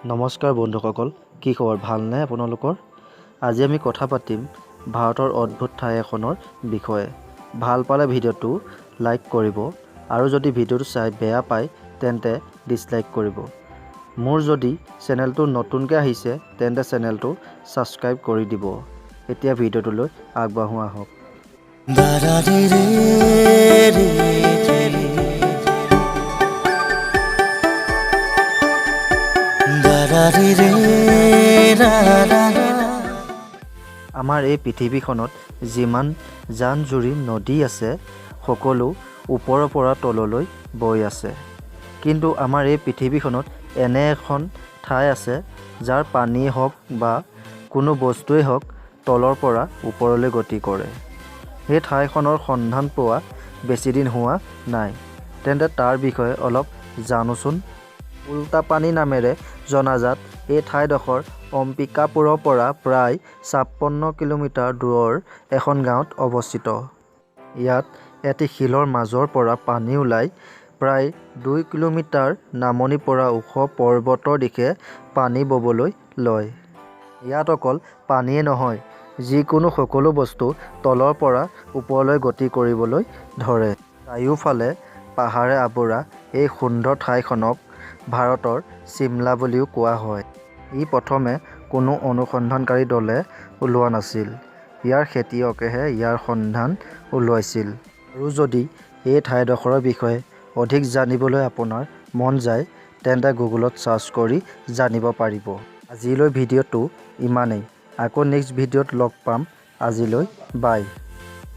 নমস্কাৰ বন্ধুসকল, কি খবৰ? ভালনে আপোনালোকৰ? আজি আমি কথা পাতিম ভাৰতৰ অদ্ভুত ঠাই এখনৰ বিষয়ে। ভাল পালে ভিডিঅ'টো লাইক কৰিব আৰু যদি ভিডিঅ'টো চাই বেয়া পায় তেন্তে ডিছলাইক কৰিব। মোৰ যদি চেনেলটো নতুনকৈ আহিছে তেন্তে চেনেলটো ছাবস্ক্ৰাইব কৰি দিব। এতিয়া ভিডিঅ'টোলৈ আগবাঢ়ো আহক। আমাৰ এই পৃথিৱীখনত যিমান জান-জুৰি নদী আছে সকলো ওপৰৰ পৰা তললৈ বৈ আছে। কিন্তু আমাৰ এই পৃথিৱীখনত এনে এখন ঠাই আছে যাৰ পানী হওক বা কোনো বস্তুৱেই হওক তলৰ পৰা ওপৰলৈ গতি কৰে। সেই ঠাইখনৰ সন্ধান পোৱা বেছিদিন হোৱা নাই। তেন্তে তাৰ বিষয়ে অলপ জানোচোন। উল্টাপানী নামেৰে জনাজাত এই ঠাইডোখৰ অম্বিকাপুৰৰ পৰা প্ৰায় ৫৬ কিলোমিটাৰ দূৰৰ এখন গাঁৱত অৱস্থিত। ইয়াত এটি শিলৰ মাজৰ পৰা পানী ওলাই প্ৰায় ২ কিলোমিটাৰ নামনিৰ পৰা ওখ পৰ্বতৰ দিশে পানী ববলৈ লয়। ইয়াত অকল পানীয়ে নহয়, যিকোনো সকলো বস্তু তলৰ পৰা ওপৰলৈ গতি কৰিবলৈ ধৰে। চাৰিওফালে পাহাৰে আৱৰা এই সুন্দৰ ঠাইখনক ভাৰতৰ চিমলা বুলিও কোৱা হয়। ই প্ৰথমে কোনো অনুসন্ধানকাৰী দলে ওলোৱা নাছিল। ইয়াৰ খেতিয়কেহে ইয়াৰ সন্ধান উলিয়াইছিল। আৰু যদি এই ঠাইডোখৰৰ বিষয়ে অধিক জানিবলৈ আপোনাৰ মন যায় তেন্তে গুগলত চাৰ্চ কৰি জানিব পাৰিব। আজিলৈ ভিডিঅ'টো ইমানেই। আকৌ নেক্সট ভিডিঅ'ত লগ পাম। আজিলৈ বাই।